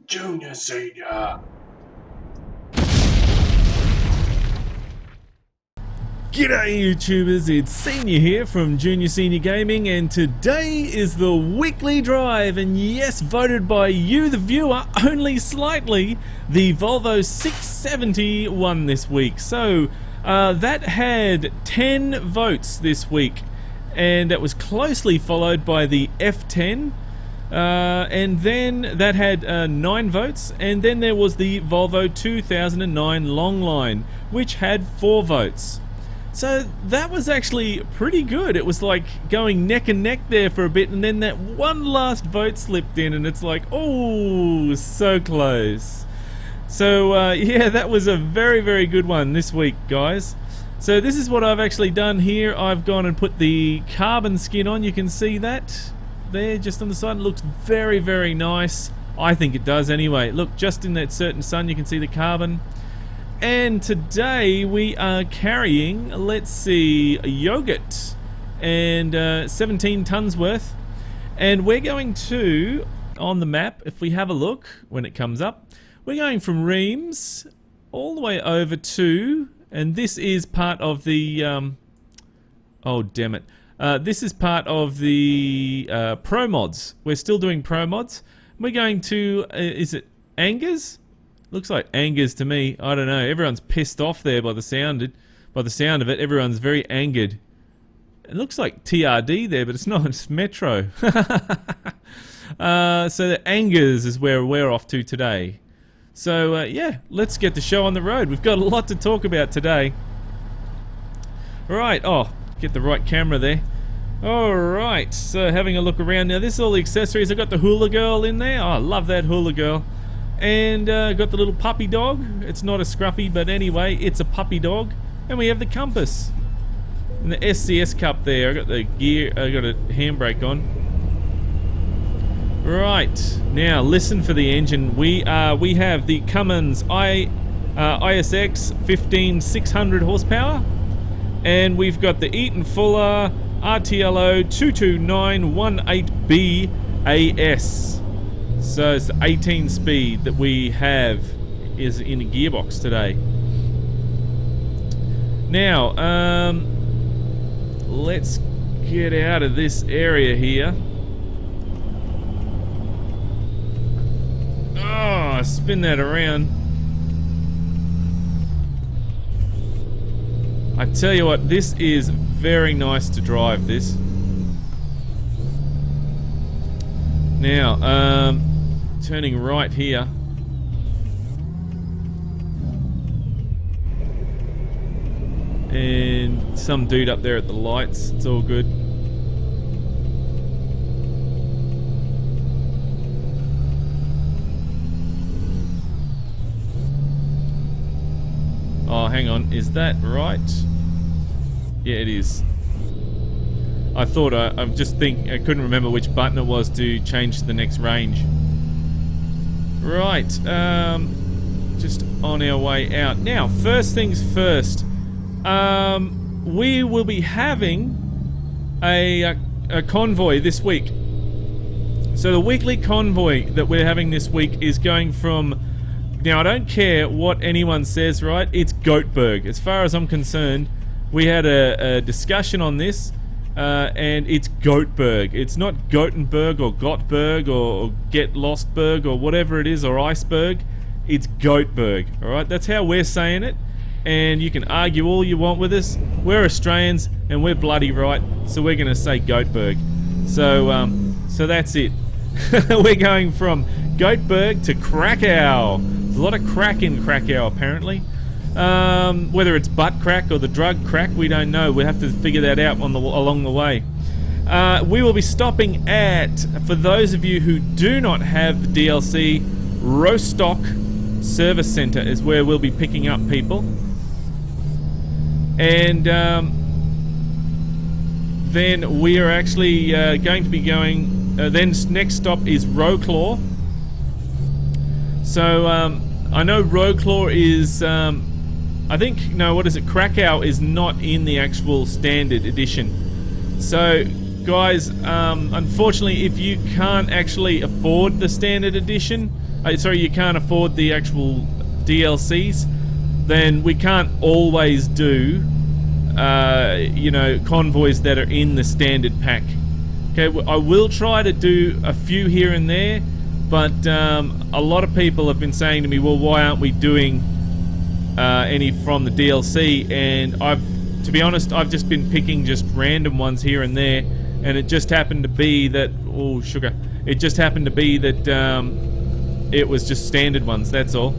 Junior Senior. G'day YouTubers, it's Senior here from Junior Senior Gaming, and today is the weekly drive, and yes, voted by you the viewer only slightly, the Volvo 670 won this week. So that had 10 votes this week, and that was closely followed by the F10, and then that had 9 votes, and then there was the Volvo 2009 Longline, which had 4 votes. So that was actually pretty good. It was like going neck and neck there for a bit, and then that one last vote slipped in, and it's like, oh, so close. So yeah, that was a very, very good one this week, guys. So this is what I've actually done here. I've gone and put the carbon skin on. You can see that there just on the side. It looks very, very nice. I think it does anyway. Look, just in that certain sun, you can see the carbon. And today we are carrying, let's see, yogurt and 17 tons worth. And we're going to, on the map, if we have a look when it comes up, we're going from Reims all the way over to, and this is part of the, oh damn it, this is part of the ProMods. We're still doing ProMods. We're going to, is it Angers? Looks like Angers to me. I don't know. Everyone's pissed off there by the sound of it. Everyone's very angered. It looks like TRD there, but it's not. It's Metro. So the Angers is where we're off to today. So yeah, let's get the show on the road. We've got a lot to talk about today. Right. Oh, get the right camera there. Alright, so having a look around now. This is all the accessories. I got the hula girl in there. Oh, I love that hula girl. And got the little puppy dog. It's not a scruffy, but anyway, it's a puppy dog. And we have the compass and the SCS cup there. I got the gear. I got a handbrake on. Right now, listen for the engine. We have the Cummins ISX 15600 horsepower, and we've got the Eaton Fuller RTLO 22918B AS. So it's the 18 speed that we have is in a gearbox today. Now, let's get out of this area here. Oh, spin that around. I tell you what, this is very nice to drive this. Now, turning right here. And some dude up there at the lights. It's all good. Oh, hang on. Is that right? Yeah, it is. I thought I couldn't remember which button it was to change to the next range. Right, just on our way out. Now, first things first, we will be having a convoy this week. So the weekly convoy that we're having this week is going from, now I don't care what anyone says, right? It's Goatberg. As far as I'm concerned, we had a discussion on this. And it's Goatberg. It's not Gothenburg or Gottberg or Get Lostberg or whatever it is, or Iceberg. It's Goatberg. Alright, that's how we're saying it. And you can argue all you want with us. We're Australians and we're bloody right, so we're going to say Goatberg. So, so that's it. We're going from Goatberg to Krakow. There's a lot of crack in Krakow apparently. Whether it's butt crack or the drug crack, we don't know. We'll have to figure that out along the way. We will be stopping at, for those of you who do not have the DLC, Rostock Service Center is where we'll be picking up people. And then we are actually going to be going, then next stop is Roclaw. So I know Roclaw is... I think, no, what is it? Krakow is not in the actual standard edition. So, guys, unfortunately, if you can't actually afford the standard edition, sorry, you can't afford the actual DLCs, then we can't always do, you know, convoys that are in the standard pack. Okay, I will try to do a few here and there, but a lot of people have been saying to me, well, why aren't we doing any from the DLC? And to be honest, I've just been picking just random ones here and there, and it just happened to be that, oh sugar, it just happened to be that it was just standard ones, that's all.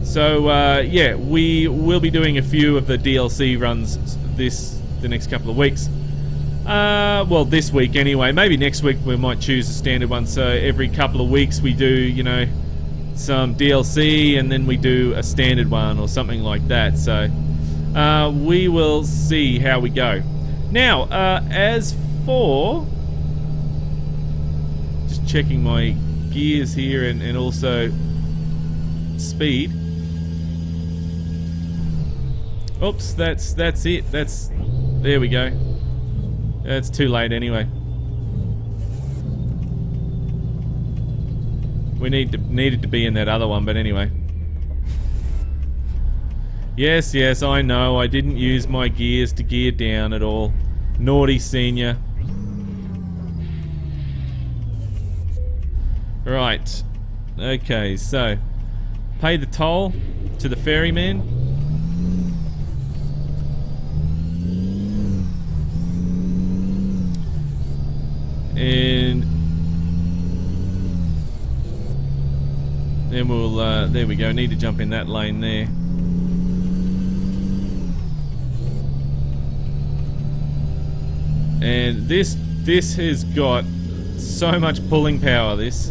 So yeah, we will be doing a few of the DLC runs the next couple of weeks. Well, this week anyway. Maybe next week we might choose a standard one. So every couple of weeks we do, you know, some DLC and then we do a standard one or something like that. So we will see how we go. Now, as for just checking my gears here and also speed. Oops, that's it. There we go. It's too late anyway. We needed to be in that other one, but anyway. Yes, I know. I didn't use my gears to gear down at all. Naughty senior. Right. Okay, so pay the toll to the ferryman. And then we'll, there we go, need to jump in that lane there. And this has got so much pulling power, this.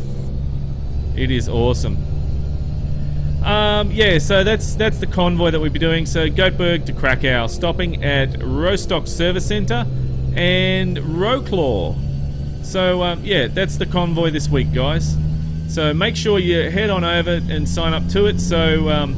It is awesome. Yeah, so that's the convoy that we'll be doing. So Göteborg to Krakow, stopping at Rostock Service Centre and Roclaw. So yeah, that's the convoy this week, guys. So make sure you head on over and sign up to it. So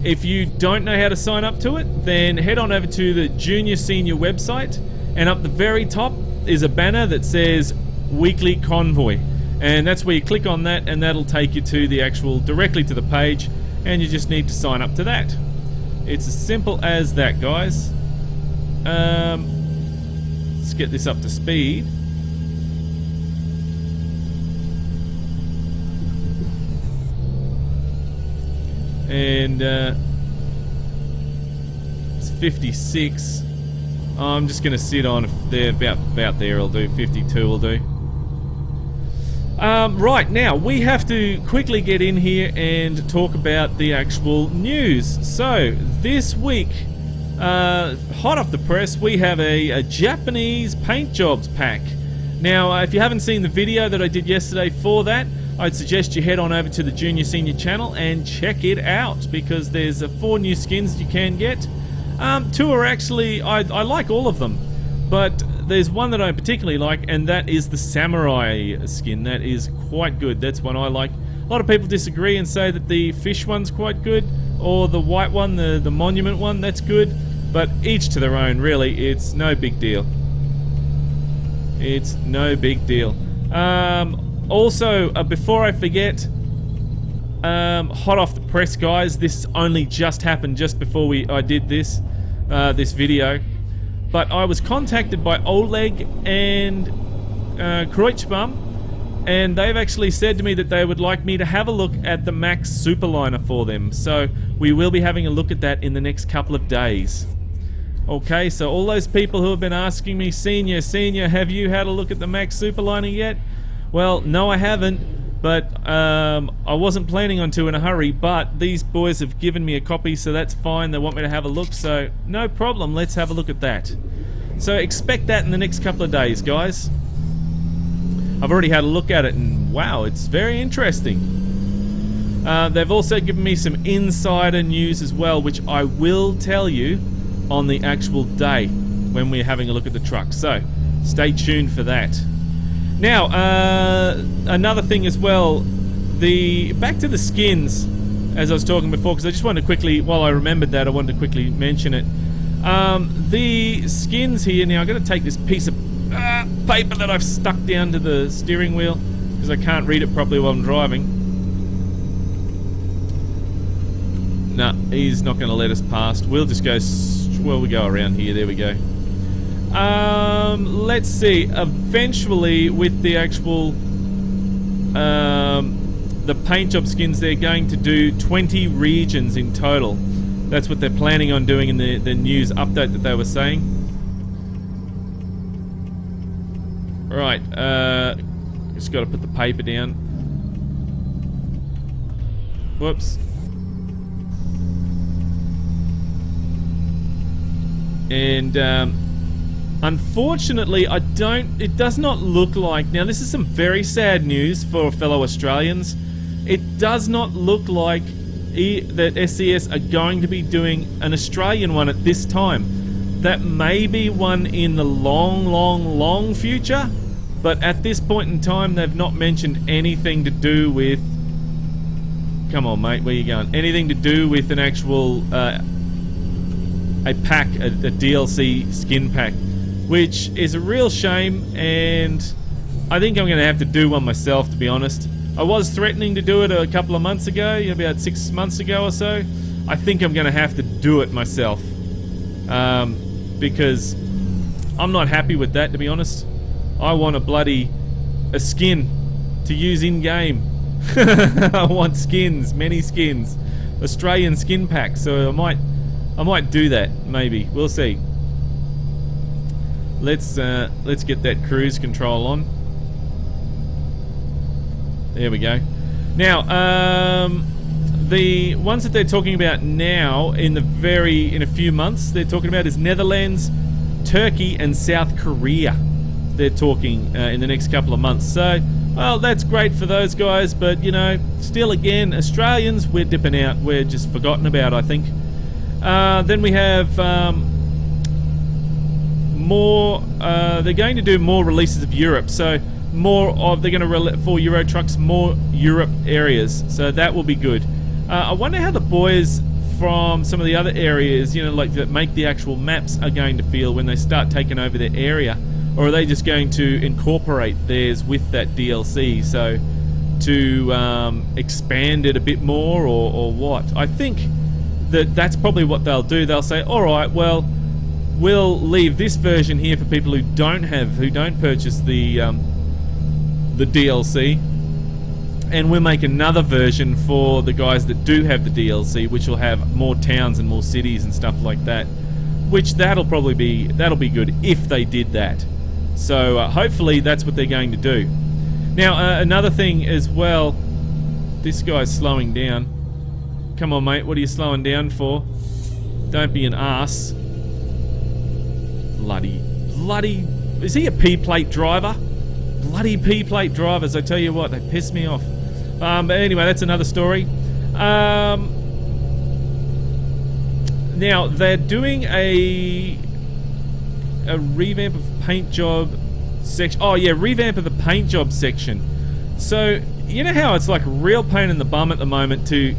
if you don't know how to sign up to it, then head on over to the Junior Senior website, and up the very top is a banner that says Weekly Convoy, and that's where you click on that, and that'll take you to the actual, directly to the page, and you just need to sign up to that. It's as simple as that, guys. Let's get this up to speed. And it's 56. I'm just going to sit on there, about there. I'll do 52. Will do. Right, now we have to quickly get in here and talk about the actual news. So this week, hot off the press, we have a Japanese paint jobs pack. Now, if you haven't seen the video that I did yesterday for that, I'd suggest you head on over to the Junior Senior channel and check it out, because there's 4 new skins you can get. 2 are actually, I like all of them, but there's one that I particularly like, and that is the Samurai skin. That is quite good. That's one I like. A lot of people disagree and say that the fish one's quite good, or the white one, the monument one, that's good, but each to their own, really. It's no big deal. It's no big deal. Also, before I forget, hot off the press, guys, this only just happened just before I did this video, but I was contacted by Oleg and Kreutzbaum, and they've actually said to me that they would like me to have a look at the Max Superliner for them. So we will be having a look at that in the next couple of days. Okay, so all those people who have been asking me, Senior, have you had a look at the Max Superliner yet? Well, no, I haven't, but I wasn't planning on to in a hurry, but these boys have given me a copy, so that's fine. They want me to have a look, so no problem. Let's have a look at that. So expect that in the next couple of days, guys. I've already had a look at it, and wow, it's very interesting. They've also given me some insider news as well, which I will tell you on the actual day when we're having a look at the truck. So stay tuned for that. Now, another thing as well, back to the skins, as I was talking before, because I just wanted to quickly, while I remembered that, I wanted to quickly mention it. The skins here, now I've got to take this piece of paper that I've stuck down to the steering wheel, because I can't read it properly while I'm driving. No, he's not going to let us past. We'll just go, well, we go around here. There we go. Let's see. Eventually, with the actual, the paint job skins, they're going to do 20 regions in total. That's what they're planning on doing in the news update that they were saying. Right, just got to put the paper down. Whoops. And unfortunately, it does not look like, now this is some very sad news for fellow Australians, it does not look like that SCS are going to be doing an Australian one at this time. That may be one in the long future, but at this point in time they've not mentioned anything to do with, come on mate, where you going? Anything to do with an actual a pack, a DLC skin pack, which is a real shame, and I think I'm going to have to do one myself, to be honest. I was threatening to do it a couple of months ago, about 6 months ago or so. I think I'm going to have to do it myself, because I'm not happy with that, to be honest. I want a skin to use in-game. I want skins, many skins. Australian skin pack, so I might do that, maybe. We'll see. Let's get that cruise control on. There we go. Now, the ones that they're talking about now, in a few months, they're talking about is Netherlands, Turkey, and South Korea. They're talking in the next couple of months. So, well, that's great for those guys, but you know, still, again, Australians, we're dipping out. We're just forgotten about, I think. Then we have more. They're going to do more releases of Europe. So they're going to for Euro trucks, more Europe areas. So that will be good. I wonder how the boys from some of the other areas, like that make the actual maps, are going to feel when they start taking over their area, or are they just going to incorporate theirs with that DLC? So to expand it a bit more, or what? I think that's probably what they'll do. They'll say, all right, well, we'll leave this version here for people who don't purchase the DLC, and we'll make another version for the guys that do have the DLC, which will have more towns and more cities and stuff like that. Which that'll be good if they did that. So hopefully that's what they're going to do. Now another thing as well, this guy's slowing down. Come on, mate, what are you slowing down for? Don't be an ass. Bloody, is he a P-plate driver? Bloody P-plate drivers, I tell you what, they piss me off. But anyway, that's another story. Now, they're doing a revamp of paint job section. Oh yeah, revamp of the paint job section. So, you know how it's like a real pain in the bum at the moment to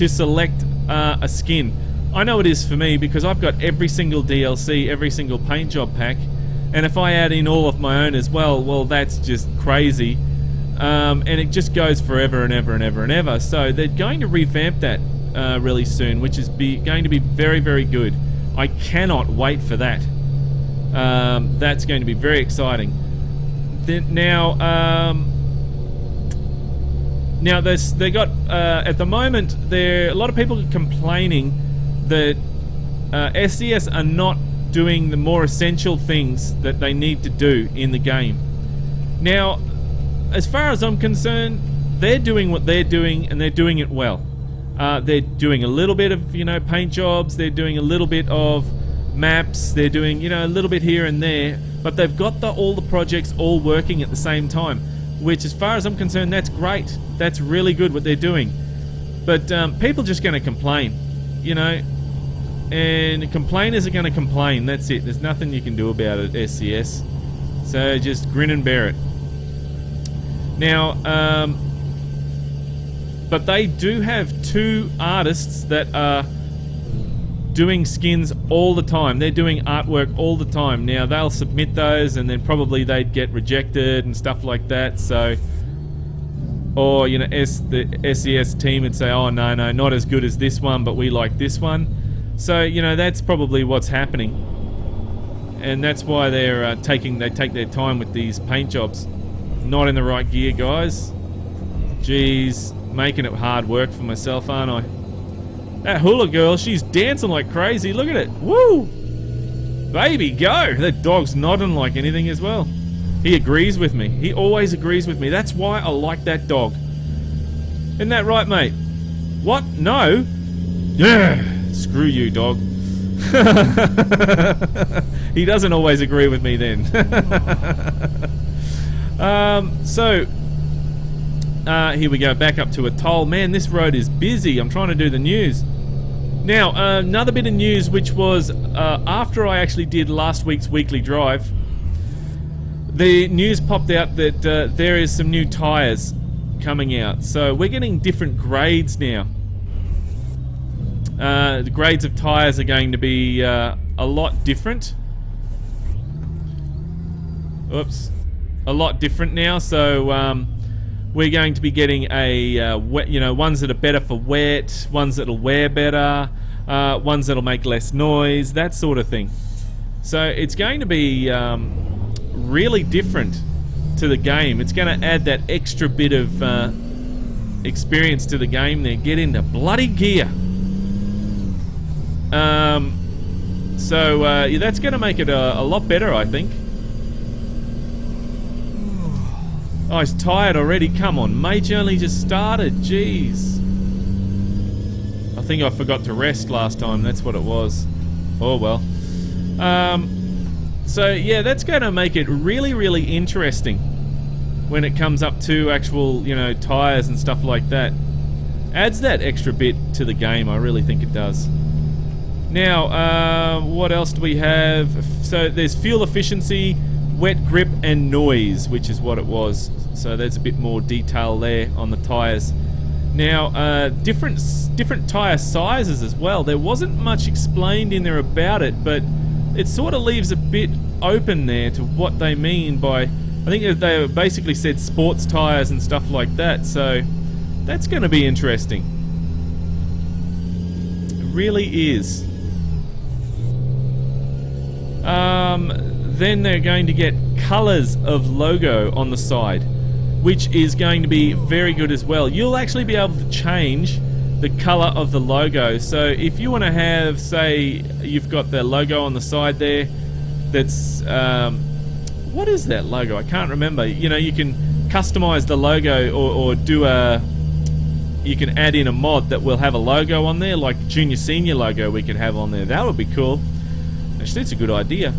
select a skin. I know it is for me, because I've got every single DLC, every single paint job pack, and if I add in all of my own as well, that's just crazy. And it just goes forever and ever and ever and ever. So they're going to revamp that really soon, which is going to be very, very good. I cannot wait for that. That's going to be very exciting. Now they got at the moment, a lot of people are complaining that SCS are not doing the more essential things that they need to do in the game. Now, as far as I'm concerned, they're doing what they're doing, and they're doing it well. They're doing a little bit of paint jobs, they're doing a little bit of maps, they're doing a little bit here and there, but they've got all the projects all working at the same time, which, as far as I'm concerned, that's great. That's really good what they're doing. But people are just going to complain, and complainers are going to complain. That's it. There's nothing you can do about it, SCS. So just grin and bear it. Now, but they do have 2 artists that are doing skins all the time. They're doing artwork all the time. Now, they'll submit those, and then probably they'd get rejected and stuff like that. So, Or, you know, the SES team would say, oh, no, not as good as this one, but we like this one. So, you know, that's probably what's happening. And that's why they take their time with these paint jobs. Not in the right gear, guys. Jeez, making it hard work for myself, aren't I? That hula girl, she's dancing like crazy. Look at it. Woo! Baby, go! That dog's nodding like anything as well. He agrees with me. He always agrees with me. That's why I like that dog. Isn't that right, mate? What? No? Yeah! Screw you, dog. He doesn't always agree with me then. Here we go, back up to a toll. Man, this road is busy. I'm trying to do the news. Now, another bit of news, which was after I actually did last week's weekly drive, the news popped out that there is some new tyres coming out. So we're getting different grades now. The grades of tyres are going to be a lot different. Oops. A lot different now. So we're going to be getting a wet, you know, ones that are better for wet, ones that'll wear better, ones that'll make less noise, that sort of thing. So it's going to be really different to the game. It's going to add that extra bit of experience to the game there. Get into bloody gear. Yeah, that's going to make it a lot better, I think. Oh, he's tired already. Come on, mate. You only just started. Jeez. I think I forgot to rest last time. That's what it was. Oh, well. So, yeah, that's going to make it really, really interesting when it comes up to actual, you know, tyres and stuff like that. Adds that extra bit to the game. I really think it does. Now, what else do we have? So, there's fuel efficiency, wet grip, and noise, which is what it was. So there's a bit more detail there on the tyres. Now, different tyre sizes as well. There wasn't much explained in there about it, but it sort of leaves a bit open there to what they mean by... I think they basically said sports tyres and stuff like that, so that's going to be interesting. It really is. Then they're going to get colours of logo on the side, which is going to be very good as well. You'll actually be able to change the colour of the logo. So if you want to have, say, you've got the logo on the side there, that's, what is that logo? I can't remember. You know, you can customise the logo or do you can add in a mod that will have a logo on there, like Junior Senior logo we could have on there. That would be cool. Actually, it's a good idea.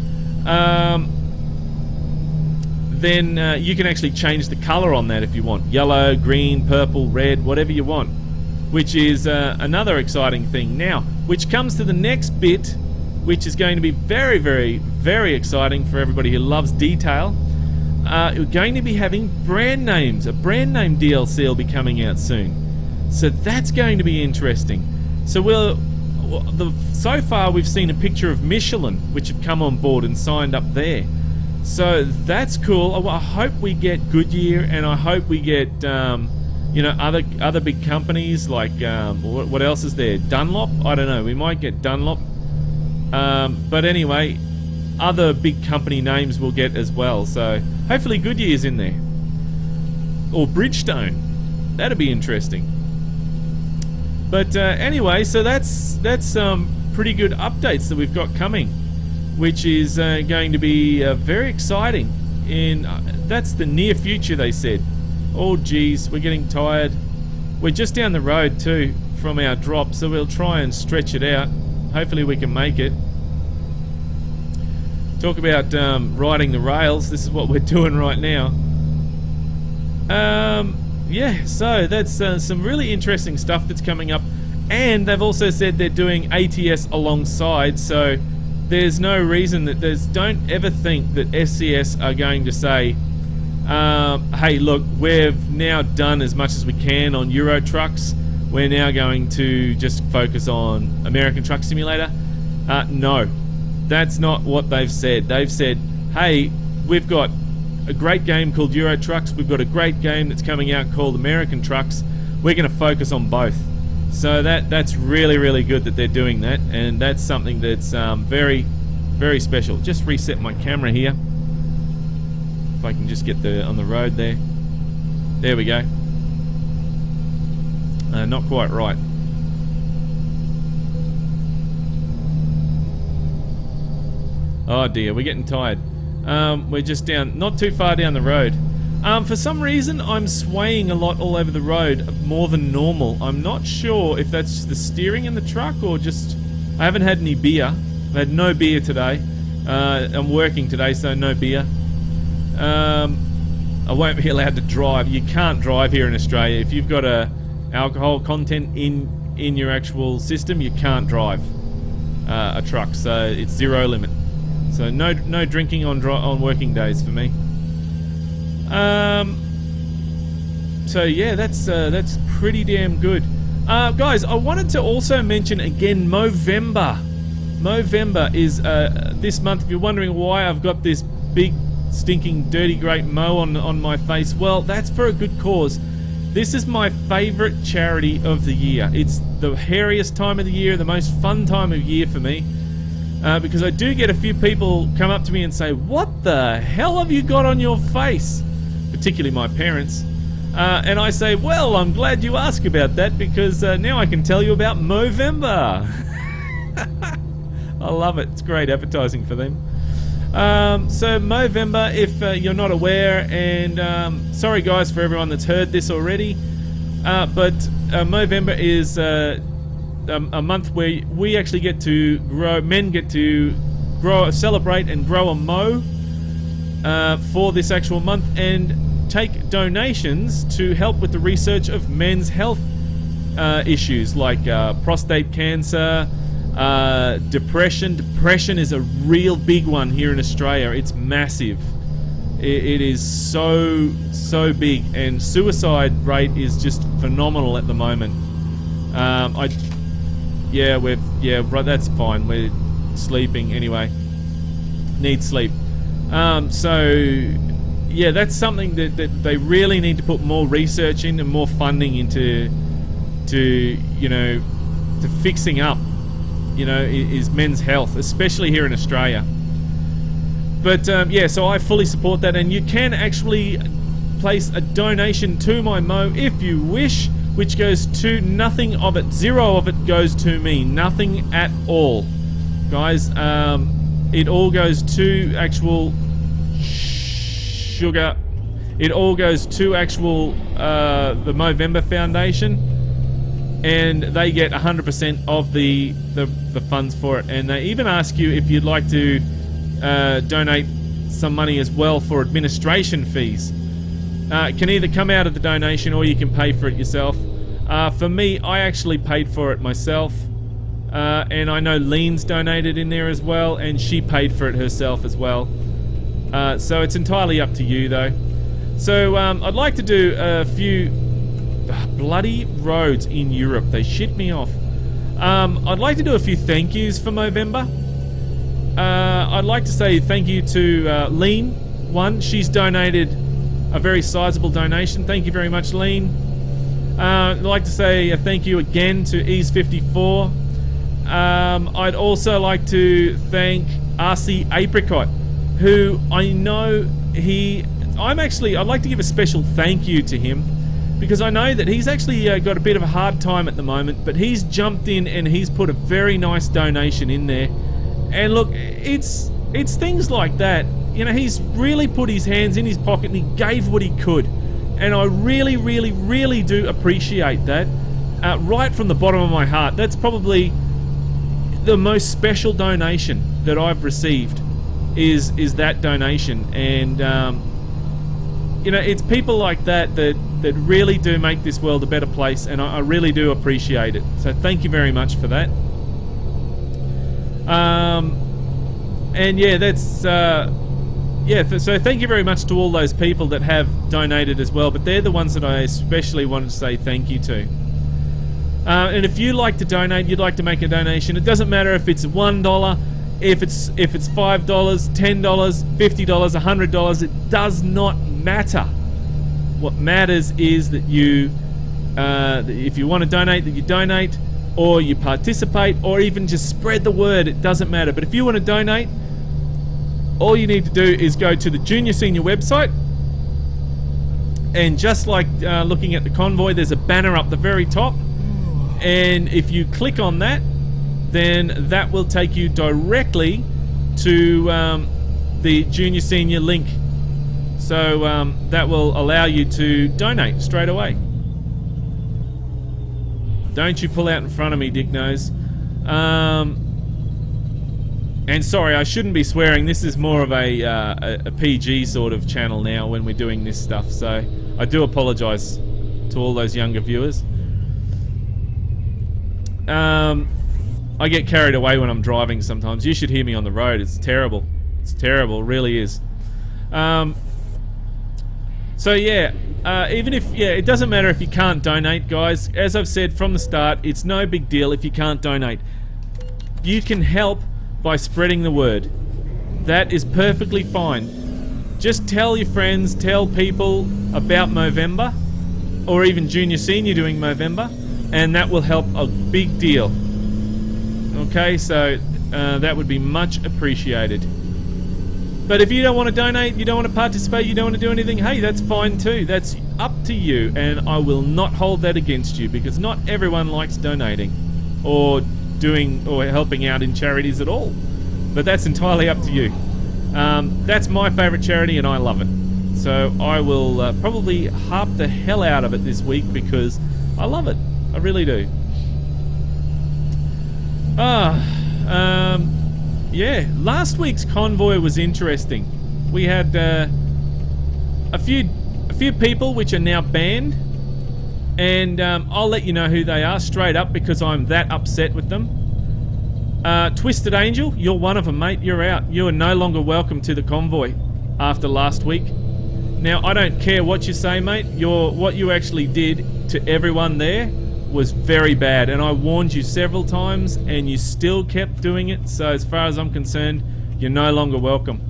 Then you can actually change the colour on that if you want. Yellow, green, purple, red, whatever you want. Which is another exciting thing. Now, which comes to the next bit, which is going to be very, very, very exciting for everybody who loves detail. We're going to be having brand names. A brand name DLC will be coming out soon. So that's going to be interesting. So so far we've seen a picture of Michelin, which have come on board and signed up there. So that's cool. I hope we get Goodyear, and I hope we get you know, other big companies like what else is there? Dunlop? I don't know. We might get Dunlop. But anyway, other big company names we'll get as well. So hopefully Goodyear's in there, or Bridgestone. That'd be interesting. But anyway, so that's some pretty good updates that we've got coming, which is going to be very exciting. That's the near future, they said. Oh geez, we're getting tired. We're just down the road too from our drop, so we'll try and stretch it out. Hopefully we can make it. Talk about riding the rails. This is what we're doing right now. Yeah, so that's some really interesting stuff that's coming up. And they've also said they're doing ATS alongside, so there's no reason that don't ever think that SCS are going to say, hey, look, we've now done as much as we can on Euro trucks. We're now going to just focus on American Truck Simulator. No, that's not what they've said. They've said, hey, we've got a great game called Euro Trucks. We've got a great game that's coming out called American Trucks. We're going to focus on both. So that's really, really good that they're doing that, and that's something that's very, very special. Just reset my camera here. If I can just get on the road there. There we go. Not quite right. Oh dear, we're getting tired. We're just down, not too far down the road. For some reason, I'm swaying a lot all over the road, more than normal. I'm not sure if that's the steering in the truck or just... I haven't had any beer. I've had no beer today. I'm working today, so no beer. I won't be allowed to drive. You can't drive here in Australia. If you've got alcohol content in your actual system, you can't drive a truck. So it's zero limit. So no drinking on working days for me. So yeah, that's pretty damn good. Guys, I wanted to also mention again Movember. Movember is this month. If you're wondering why I've got this big stinking dirty great mo on my face, well, that's for a good cause. This is my favorite charity of the year. It's the hairiest time of the year, the most fun time of year for me. Because I do get a few people come up to me and say, "What the hell have you got on your face?" Particularly my parents. And I say, well, I'm glad you asked about that, because now I can tell you about Movember. I love it. It's great advertising for them. So Movember, if you're not aware, and sorry guys for everyone that's heard this already, but Movember is a month where we actually get to grow, men get to grow, celebrate and grow a mow for this actual month, and take donations to help with the research of men's health issues like prostate cancer, depression. Depression is a real big one here in Australia. It's massive. It is so big, and suicide rate is just phenomenal at the moment. Right, that's fine. We're sleeping anyway. Need sleep. Yeah, that's something that they really need to put more research in and more funding into, to fixing up, is men's health, especially here in Australia. But yeah, so I fully support that, and you can actually place a donation to my mo if you wish, which goes to nothing of it. Zero of it goes to me, nothing at all, guys. It all goes to actual sugar. It all goes to actual the Movember Foundation, and they get 100% of the funds for it. And they even ask you if you'd like to donate some money as well for administration fees. It can either come out of the donation or you can pay for it yourself. For me, I actually paid for it myself, and I know Lean's donated in there as well, and she paid for it herself as well. So it's entirely up to you though. So I'd like to do a few bloody roads in Europe. They shit me off. I'd like to do a few thank yous for Movember. I'd like to say thank you to Lean. She's donated a very sizable donation. Thank you very much, Lean. I'd like to say a thank you again to Ease54. I'd also like to thank RC Apricot, who I know I'd like to give a special thank you to him, because I know that he's actually got a bit of a hard time at the moment, but he's jumped in and he's put a very nice donation in there. And look, it's things like that, he's really put his hands in his pocket and he gave what he could, and I really, really, really do appreciate that, right from the bottom of my heart. That's probably the most special donation that I've received, is that donation. And it's people like that really do make this world a better place, and I really do appreciate it. So thank you very much for that. And yeah, that's so thank you very much to all those people that have donated as well, but they're the ones that I especially wanted to say thank you to. And if you like to donate, you'd like to make a donation, it doesn't matter if it's $1, if it's $5, $10, $50, $100, it does not matter. What matters is that you, if you want to donate, that you donate, or you participate, or even just spread the word. It doesn't matter. But if you want to donate, all you need to do is go to the Junior Senior website, and just like looking at the convoy, there's a banner up the very top, and if you click on that, then that will take you directly to the Junior Senior link. So that will allow you to donate straight away. Don't you pull out in front of me, Dick Nose. And sorry, I shouldn't be swearing. This is more of a PG sort of channel now when we're doing this stuff. So I do apologise to all those younger viewers. I get carried away when I'm driving sometimes. You should hear me on the road. It's terrible. It's terrible. It really is. So yeah, even if, it doesn't matter if you can't donate, guys. As I've said from the start, it's no big deal if you can't donate. You can help by spreading the word. That is perfectly fine. Just tell your friends, tell people about Movember, or even Junior Senior doing Movember, and that will help a big deal. Okay, so that would be much appreciated. But if you don't want to donate, you don't want to participate, you don't want to do anything, hey, that's fine too. That's up to you, and I will not hold that against you, because not everyone likes donating or doing or helping out in charities at all. But that's entirely up to you. That's my favourite charity, and I love it. So I will probably harp the hell out of it this week because I love it. I really do. Yeah, last week's convoy was interesting. We had a few people which are now banned, and I'll let you know who they are straight up because I'm that upset with them. Twisted Angel, you're one of them, mate. You're out. You are no longer welcome to the convoy after last week. Now, I don't care what you say, mate. What you actually did to everyone there was very bad, and I warned you several times and you still kept doing it. So as far as I'm concerned, you're no longer welcome.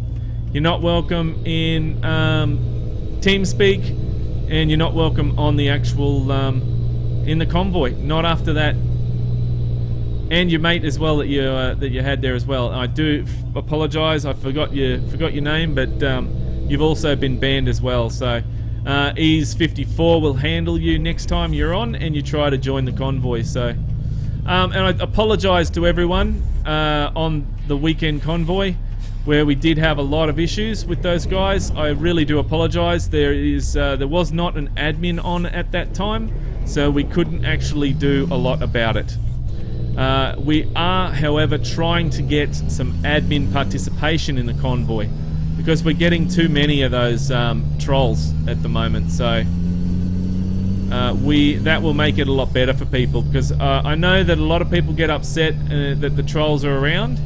You're not welcome in TeamSpeak, and you're not welcome on the actual in the convoy. Not after that. And your mate as well that you had there as well. I do apologise. I forgot your name, but you've also been banned as well. So ES54 will handle you next time you're on and you try to join the convoy. So and I apologise to everyone on the weekend convoy where we did have a lot of issues with those guys. I really do apologise. There was not an admin on at that time, so we couldn't actually do a lot about it. We are, however, trying to get some admin participation in the convoy because we're getting too many of those trolls at the moment. So that will make it a lot better for people, because I know that a lot of people get upset that the trolls are around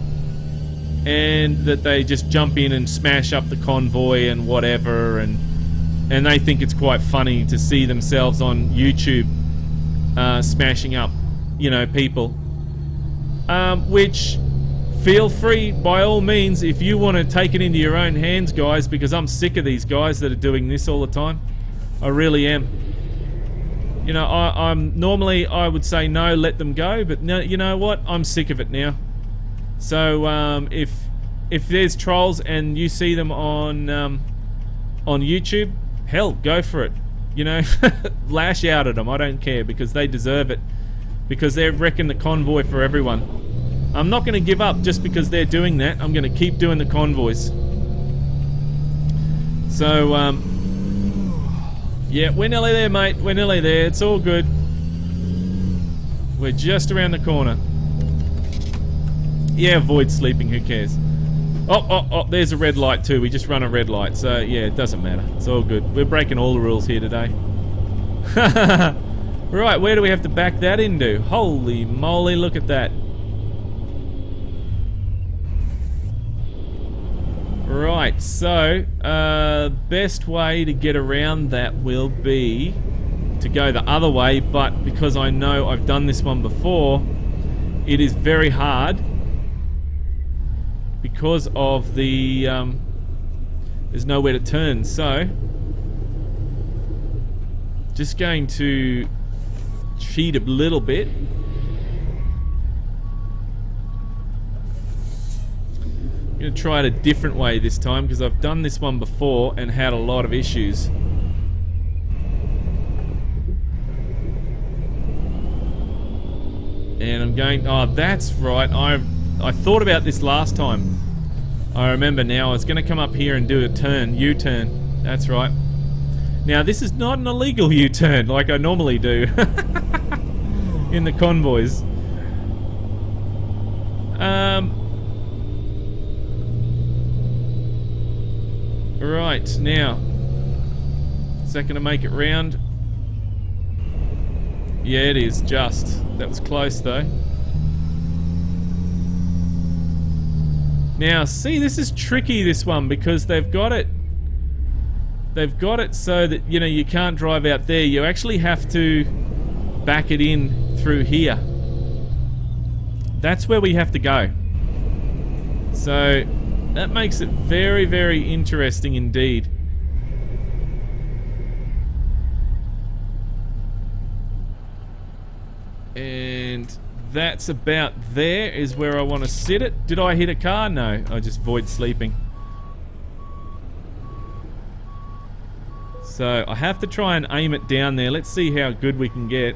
and that they just jump in and smash up the convoy and whatever, and they think it's quite funny to see themselves on YouTube smashing up, people. Which, feel free by all means if you want to take it into your own hands, guys, because I'm sick of these guys that are doing this all the time. I really am. I'm normally I would say no, let them go, but no, you know what? I'm sick of it now. So if there's trolls and you see them on YouTube, hell, go for it. Lash out at them. I don't care, because they deserve it. Because they're wrecking the convoy for everyone. I'm not going to give up just because they're doing that. I'm going to keep doing the convoys. So, yeah, we're nearly there, mate. We're nearly there. It's all good. We're just around the corner. Yeah, avoid sleeping. Who cares? Oh, there's a red light too. We just run a red light. So, yeah, it doesn't matter. It's all good. We're breaking all the rules here today. Right, where do we have to back that into? Holy moly, look at that. Right, so best way to get around that will be to go the other way, but because I know I've done this one before, it is very hard because of the there's nowhere to turn. So just going to cheat a little bit. I'm going to try it a different way this time because I've done this one before and had a lot of issues. And I'm going, oh, that's right. I thought about this last time. I remember now. I was going to come up here and do a turn, U-turn. That's right. Now, this is not an illegal U-turn like I normally do in the convoys. Right, now, is that going to make it round? Yeah, it is, just. That was close, though. Now, see, this is tricky, this one, because they've got it so that, you know, you can't drive out there. You actually have to back it in through here. That's where we have to go. So, that makes it very, very interesting indeed. And that's about there is where I want to sit it. Did I hit a car? No, I just void sleeping. So I have to try and aim it down there. Let's see how good we can get.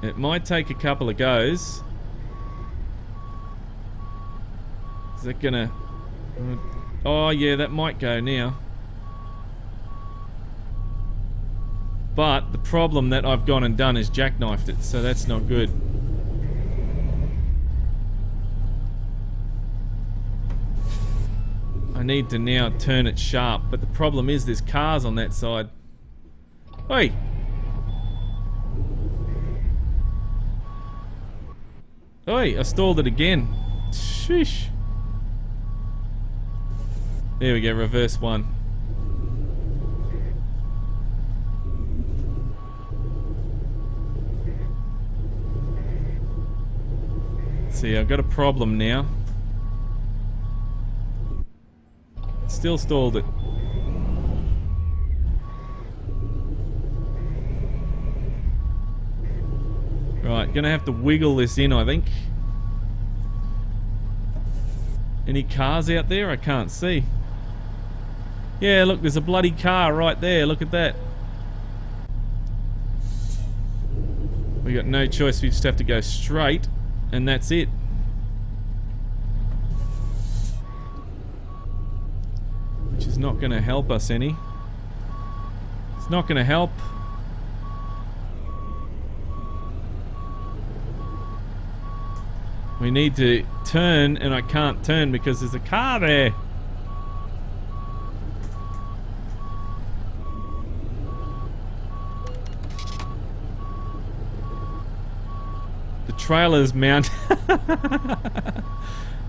It might take a couple of goes. Is that gonna... Oh yeah, that might go now. But the problem that I've gone and done is jackknifed it, so that's not good. I need to now turn it sharp, but the problem is there's cars on that side. Oi! Oi, I stalled it again. Sheesh. There we go, reverse one. See, I've got a problem now. Still stalled it. Right, gonna have to wiggle this in, I think. Any cars out there? I can't see. Yeah, look, there's a bloody car right there. Look at that. We got no choice. We just have to go straight, and that's it. Which is not going to help us any. It's not going to help. We need to turn, and I can't turn because there's a car there. The trailer's mount.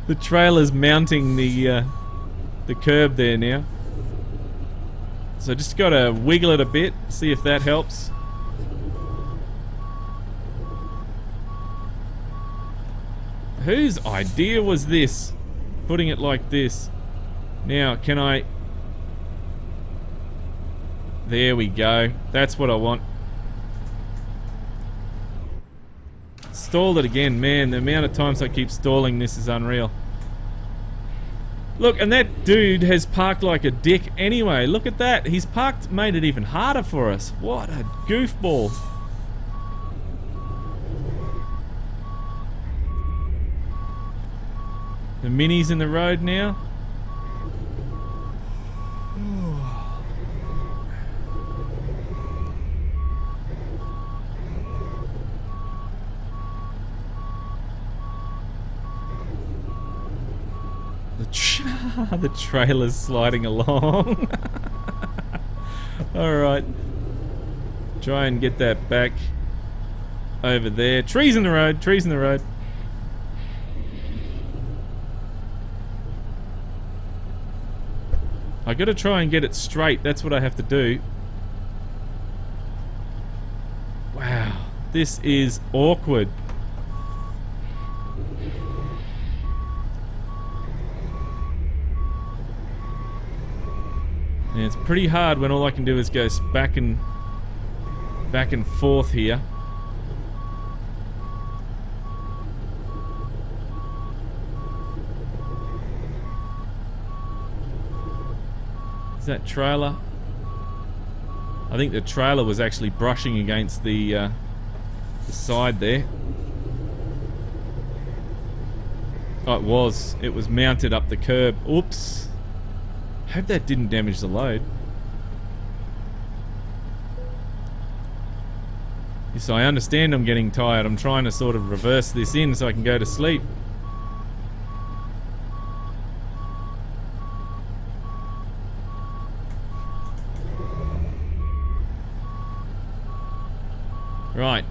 The trailer's mounting the curb there now. So just got to wiggle it a bit, see if that helps. Whose idea was this? Putting it like this. Now, can I... There we go. That's what I want. Stalled it again. Man, the amount of times I keep stalling this is unreal. Look, and that dude has parked like a dick anyway. Look at that. He's parked, made it even harder for us. What a goofball. The Mini's in the road now. The trailer's sliding along. Alright. Try and get that back over there. Trees in the road, trees in the road. I gotta try and get it straight, that's what I have to do. Wow. This is awkward. And it's pretty hard when all I can do is go back and forth here. Is that trailer? I think the trailer was actually brushing against the side there. Oh, it was. It was mounted up the curb. Oops. Hope that didn't damage the load. Yes, I understand I'm getting tired. I'm trying to sort of reverse this in so I can go to sleep. Right.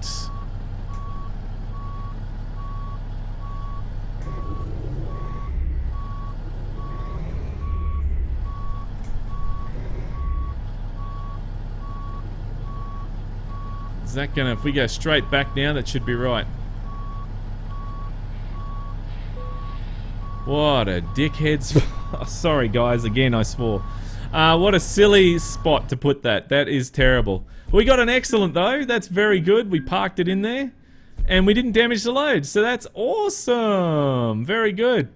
Is that gonna, if we go straight back now, that should be right. What a dickhead spot. Sorry guys, again I swore. What a silly spot to put that. That is terrible. We got an excellent though. That's very good. We parked it in there and we didn't damage the load. So that's awesome. Very good.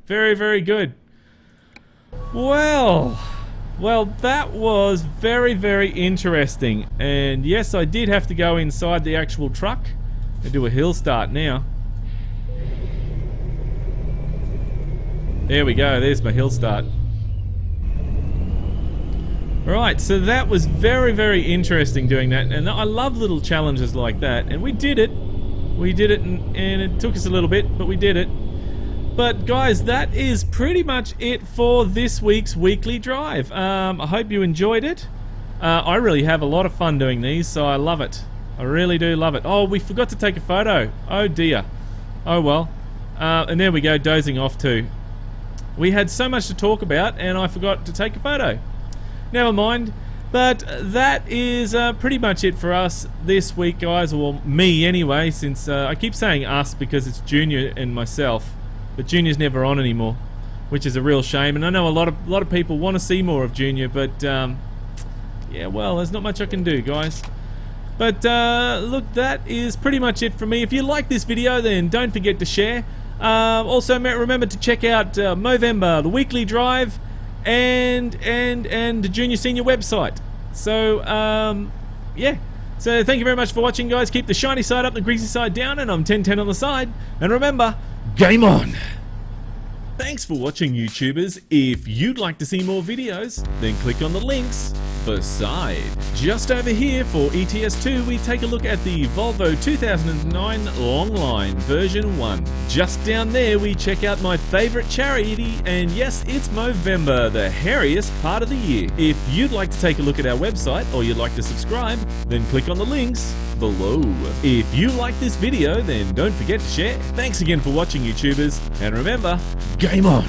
Very, very good. Well, that was very, very interesting. And yes, I did have to go inside the actual truck and do a hill start now. There we go. There's my hill start. Right, so that was very, very interesting doing that, and I love little challenges like that, and we did it. We did it, and it took us a little bit, but we did it. But guys, that is pretty much it for this week's weekly drive. I hope you enjoyed it. I really have a lot of fun doing these, so I love it. I really do love it. Oh, we forgot to take a photo. Oh dear. Oh well. And there we go, dozing off too. We had so much to talk about, and I forgot to take a photo. Never mind, but that is pretty much it for us this week, guys, or me anyway, since I keep saying us because it's Junior and myself, but Junior's never on anymore, which is a real shame. And I know a lot of people want to see more of Junior, but yeah, well, there's not much I can do, guys. But look, that is pretty much it for me. If you like this video, then don't forget to share. Also, remember to check out Movember, the weekly drive, and the Junior Senior website. So yeah, so thank you very much for watching, guys. Keep the shiny side up, the greasy side down, and I'm 1010 on the side. And remember, game on. Thanks for watching, YouTubers. If you'd like to see more videos, then click on the links beside. Just over here for ETS 2, we take a look at the Volvo 2009 Longline version 1. Just down there, we check out my favorite charity, and yes, it's Movember, the hairiest part of the year. If you'd like to take a look at our website, or you'd like to subscribe, then click on the links below. If you like this video, then don't forget to share. Thanks again for watching, YouTubers, and remember, game on!